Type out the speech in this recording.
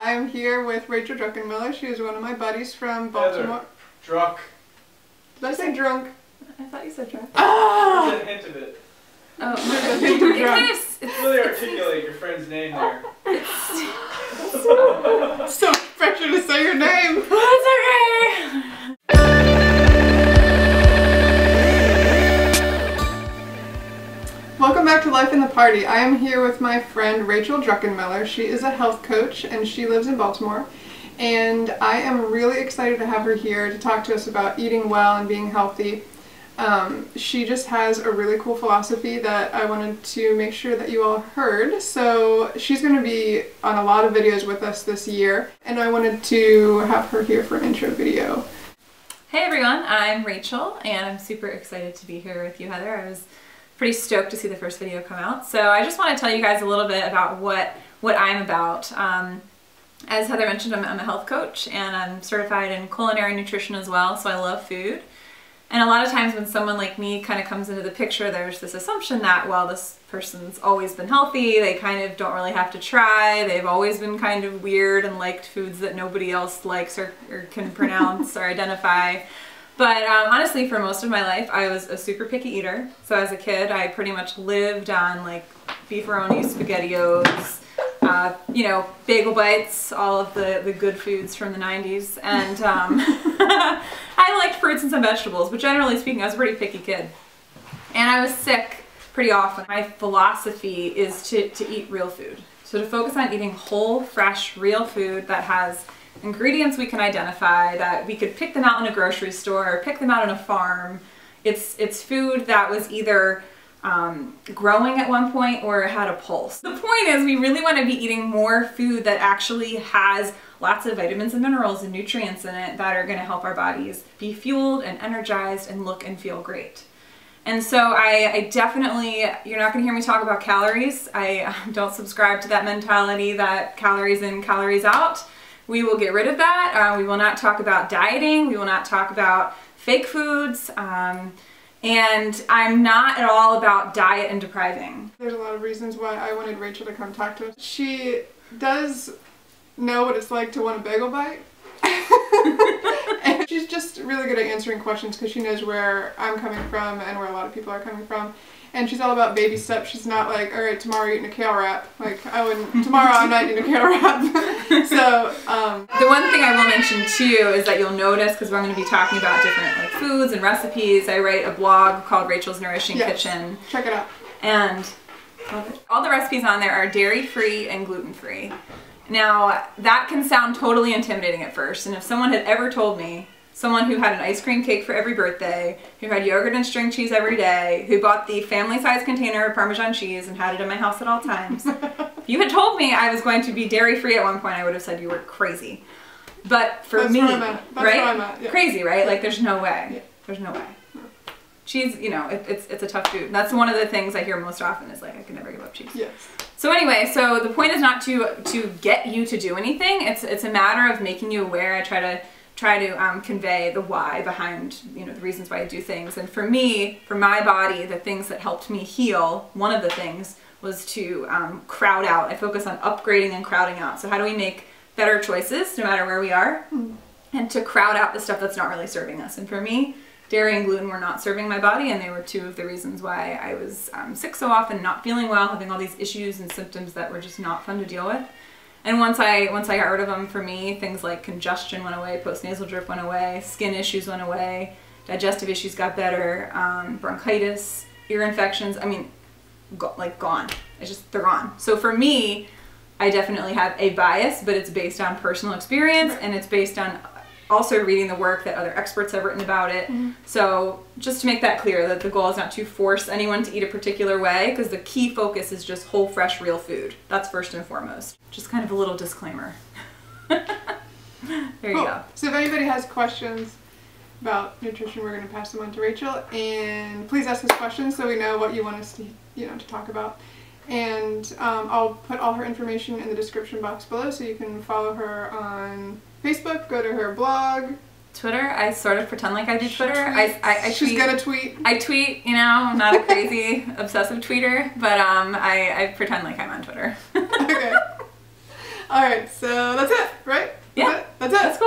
I'm here with Rachel Druckenmiller. She is one of my buddies from Baltimore. Druck. Did I say drunk? I thought you said drunk. Ah! There's a hint of it. Oh, There's a hint of drunk. Really articulate your friend's name there. So pressure to say your name. It's okay. Welcome back to Life in the Party. I am here with my friend Rachel Druckenmiller. She is a health coach and she lives in Baltimore. And I am really excited to have her here to talk to us about eating well and being healthy. She just has a really cool philosophy that I wanted to make sure that you all heard. So she's going to be on a lot of videos with us this year, and I wanted to have her here for an intro video. Hey everyone, I'm Rachel and I'm super excited to be here with you, Heather. I was pretty stoked to see the first video come out. So I just want to tell you guys a little bit about what I'm about. As Heather mentioned, I'm a health coach and I'm certified in culinary nutrition as well, so I love food. And a lot of times when someone like me kind of comes into the picture, there's this assumption that, well, this person's always been healthy, they kind of don't really have to try, they've always been kind of weird and liked foods that nobody else likes or can pronounce or identify. But honestly, for most of my life, I was a super picky eater. So as a kid, I pretty much lived on like beefaroni, SpaghettiOs, you know, bagel bites, all of the good foods from the 90s. And I liked fruits and some vegetables, but generally speaking, I was a pretty picky kid. And I was sick pretty often. My philosophy is to eat real food. So to focus on eating whole, fresh, real food that has ingredients we can identify, that we could pick them out in a grocery store or pick them out on a farm. It's food that was either growing at one point or had a pulse. The point is we really want to be eating more food that actually has lots of vitamins and minerals and nutrients in it that are going to help our bodies be fueled and energized and look and feel great. And so I definitely, you're not going to hear me talk about calories. I don't subscribe to that mentality that calories in, calories out. We will get rid of that. We will not talk about dieting. We will not talk about fake foods. And I'm not at all about diet and depriving. There's a lot of reasons why I wanted Rachel to come talk to us. She does know what it's like to want a bagel bite. And she's just really good at answering questions because she knows where I'm coming from and where a lot of people are coming from. And she's all about baby steps. She's not like, all right, tomorrow you're eating a kale wrap. Like, tomorrow I'm not eating a kale wrap. So, the one thing I will mention too is that you'll notice, because we're going to be talking about different like foods and recipes, I write a blog called Rachel's Nourishing Kitchen. Check it out. And all the recipes on there are dairy-free and gluten-free. Now, that can sound totally intimidating at first, and if someone had ever told me, someone who had an ice cream cake for every birthday, who had yogurt and string cheese every day, who bought the family-sized container of Parmesan cheese and had it in my house at all times. If you had told me I was going to be dairy-free at one point, I would have said you were crazy. But for me, right? Where I'm at, yeah. Crazy, right? Like there's no way. Yeah. There's no way. Cheese, you know, it's a tough food. That's one of the things I hear most often is like, I can never give up cheese. Yes. So anyway, so the point is not to get you to do anything. It's a matter of making you aware. I try to convey the why behind, you know, the reasons why I do things. And for me, for my body, the things that helped me heal, one of the things was to crowd out. I focus on upgrading and crowding out. So how do we make better choices no matter where we are? And to crowd out the stuff that's not really serving us. And for me, dairy and gluten were not serving my body, and they were two of the reasons why I was sick so often, not feeling well, having all these issues and symptoms that were just not fun to deal with. And once I got rid of them, for me, things like congestion went away, postnasal drip went away, skin issues went away, digestive issues got better, bronchitis, ear infections, I mean, gone. They're gone. So for me, I definitely have a bias, but it's based on personal experience, and it's based on also reading the work that other experts have written about it. So just to make that clear, that the goal is not to force anyone to eat a particular way, because the key focus is just whole, fresh, real food. That's first and foremost. Just kind of a little disclaimer. There you go. So if anybody has questions about nutrition, we're going to pass them on to Rachel, and please ask us questions so we know what you want us to, to talk about. And I'll put all her information in the description box below, so you can follow her on Facebook, go to her blog. Twitter, I sort of pretend like I do Twitter. She's gonna tweet. I tweet, you know, I'm not a crazy obsessive tweeter, but I pretend like I'm on Twitter. Okay. All right, so that's it, right? Yeah. That's it.